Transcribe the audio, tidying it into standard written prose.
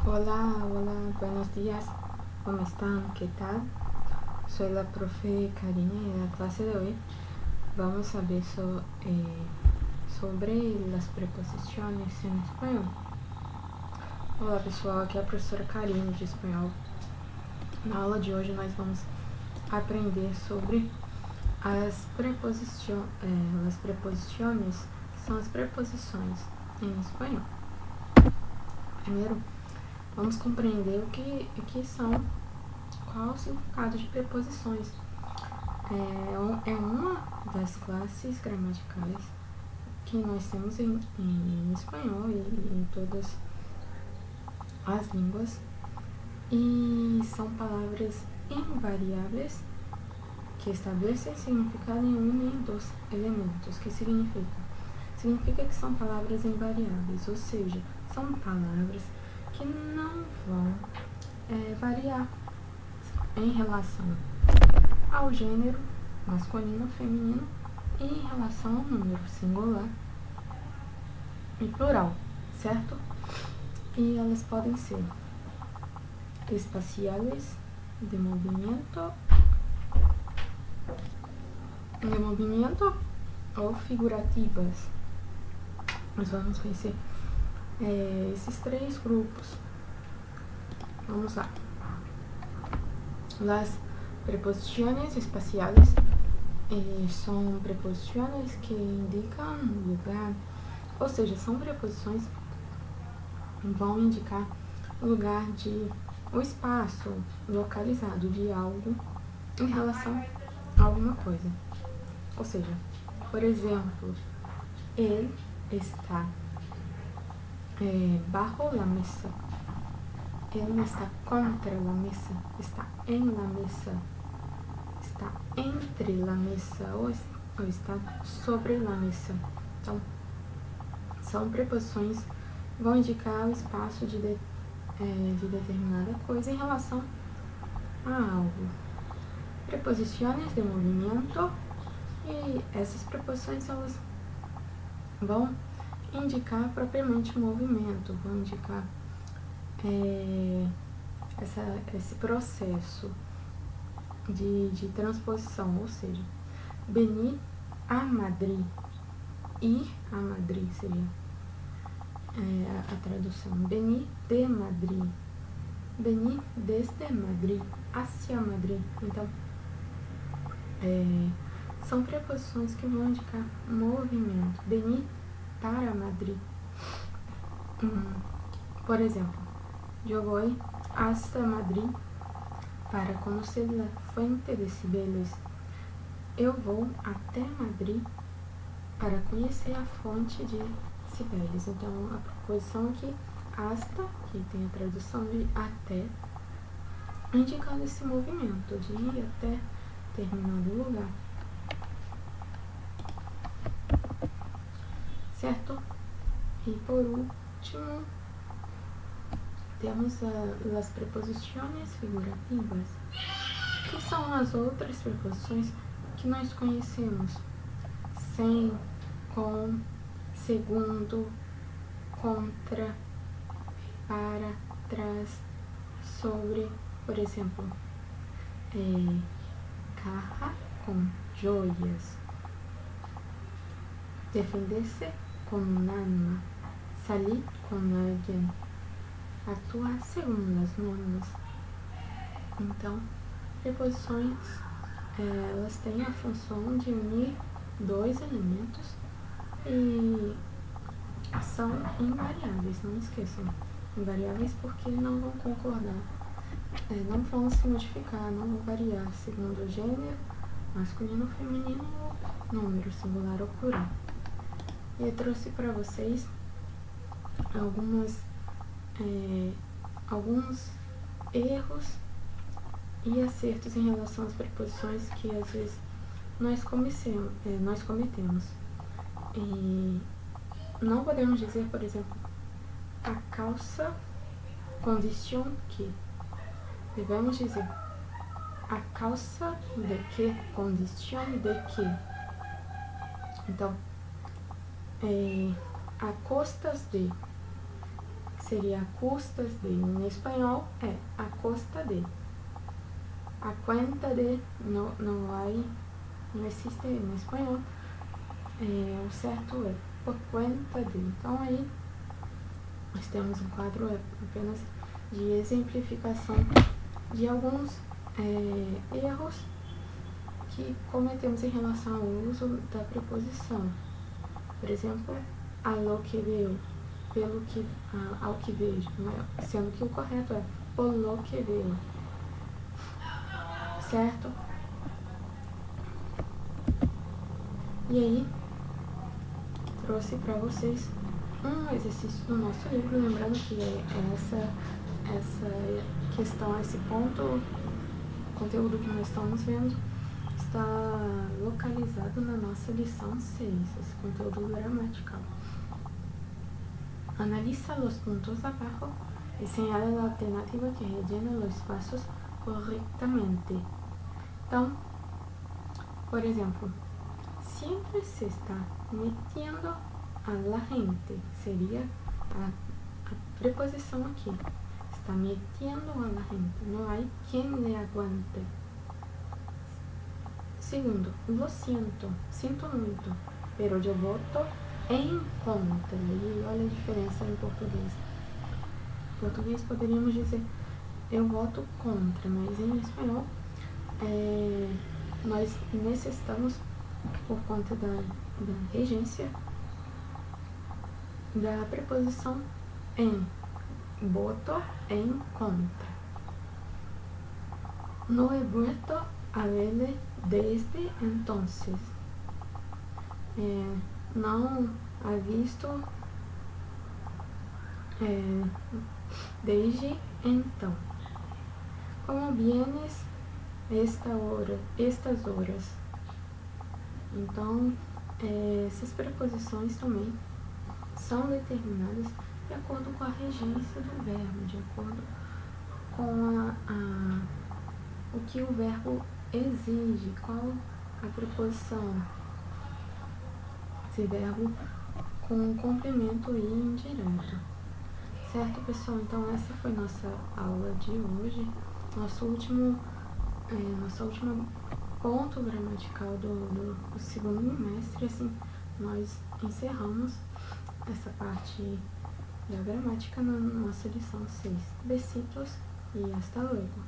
Hola, buenos días. ¿Cómo están? ¿Qué tal? Soy la profe Karina y en la clase de hoy vamos a ver sobre las preposiciones em espanhol. Olá pessoal, aqui é a professora Karina de espanhol. Na aula de hoje nós vamos aprender sobre as preposições, que são as preposições em espanhol. Primeiro, vamos compreender o que são, qual é o significado de preposições. É uma das classes gramaticais que nós temos em espanhol e em todas as línguas, e são palavras invariáveis que estabelecem significado em um nem dois elementos. Que significa? Significa que são palavras invariáveis, ou seja, são palavras que não vão variar em relação ao gênero masculino ou feminino e em relação ao número singular e plural, certo? E elas podem ser espaciales, de movimento ou figurativas. Nós vamos conhecer esses três grupos. Vamos lá. Las preposiciones espaciales são preposições que indicam lugar, ou seja, são preposições que vão indicar o lugar o espaço localizado de algo em relação a alguma coisa. Ou seja, por exemplo, ele está bajo la mesa. Ele não está contra a mesa, está em la mesa, está entre la mesa ou está sobre la mesa. Então, são preposições que vão indicar o espaço de determinada coisa em relação a algo. Preposições de movimento, e essas preposições elas vão indicar propriamente o movimento, vão indicar esse processo de transposição, ou seja, venir a Madrid, ir a Madrid seria a tradução. Venir de Madrid, venir desde Madrid, hacia Madrid. Então, são preposições que vão indicar movimento. Venir para Madrid. Por exemplo, yo voy hasta Madrid para conocer la fuente de Cibeles. Eu vou até Madrid para conhecer a fonte de Cibeles. Então, a preposição aqui, hasta, que tem a tradução de até, indicando esse movimento de ir até determinado lugar. Certo? E por último, temos as preposições figurativas, que são as outras preposições que nós conhecemos: sem, com, segundo, contra, para, trás, sobre. Por exemplo, caja com joias, defender-se com un arma, salir com alguém, atuar segundo as normas. Então, preposições elas têm a função de unir dois elementos e são invariáveis, não esqueçam. Invariáveis porque não vão concordar, não vão se modificar, não vão variar segundo o gênero, masculino, feminino ou número singular ou plural. E eu trouxe para vocês alguns erros e acertos em relação às preposições que às vezes nós cometemos. E não podemos dizer, por exemplo, a causa condição que. Devemos dizer a causa de que, condição de que. Então, a costas de, seria a custas de. Em espanhol é a costa de. A cuenta de não existe em espanhol. O certo é por conta de. Então aí nós temos um quadro apenas de exemplificação de alguns erros que cometemos em relação ao uso da preposição. Por exemplo, a lo que veo, pelo que, ao que vejo, sendo que o correto é por lo que veo, certo? E aí, trouxe para vocês um exercício do nosso livro, lembrando que essa questão, esse ponto, o conteúdo que nós estamos vendo, está localizado na nossa lição 6, esse conteúdo gramatical. Analiza los puntos abajo y señala la alternativa que rellena los espacios correctamente. Então, por exemplo, siempre se está metiendo a la gente, seria a preposição aqui. Está metiendo a la gente, não há quem le aguante. Segundo, lo siento, sinto muito, pero yo voto em contra. E olha a diferença em português. Em português poderíamos dizer eu voto contra, mas em espanhol nós necessitamos, por conta da regência, da preposição em. Voto em contra. No he vuelto a verle desde entonces. Não ha visto desde então. Como vienes estas horas? Então, essas preposições também são determinadas de acordo com a regência do verbo, de acordo com o que o verbo exige, qual a preposição, esse verbo com complemento e indireto. Certo, pessoal? Então, essa foi nossa aula de hoje, nosso último ponto gramatical do segundo bimestre. Assim, nós encerramos essa parte da gramática na nossa lição 6. Besitos e hasta luego.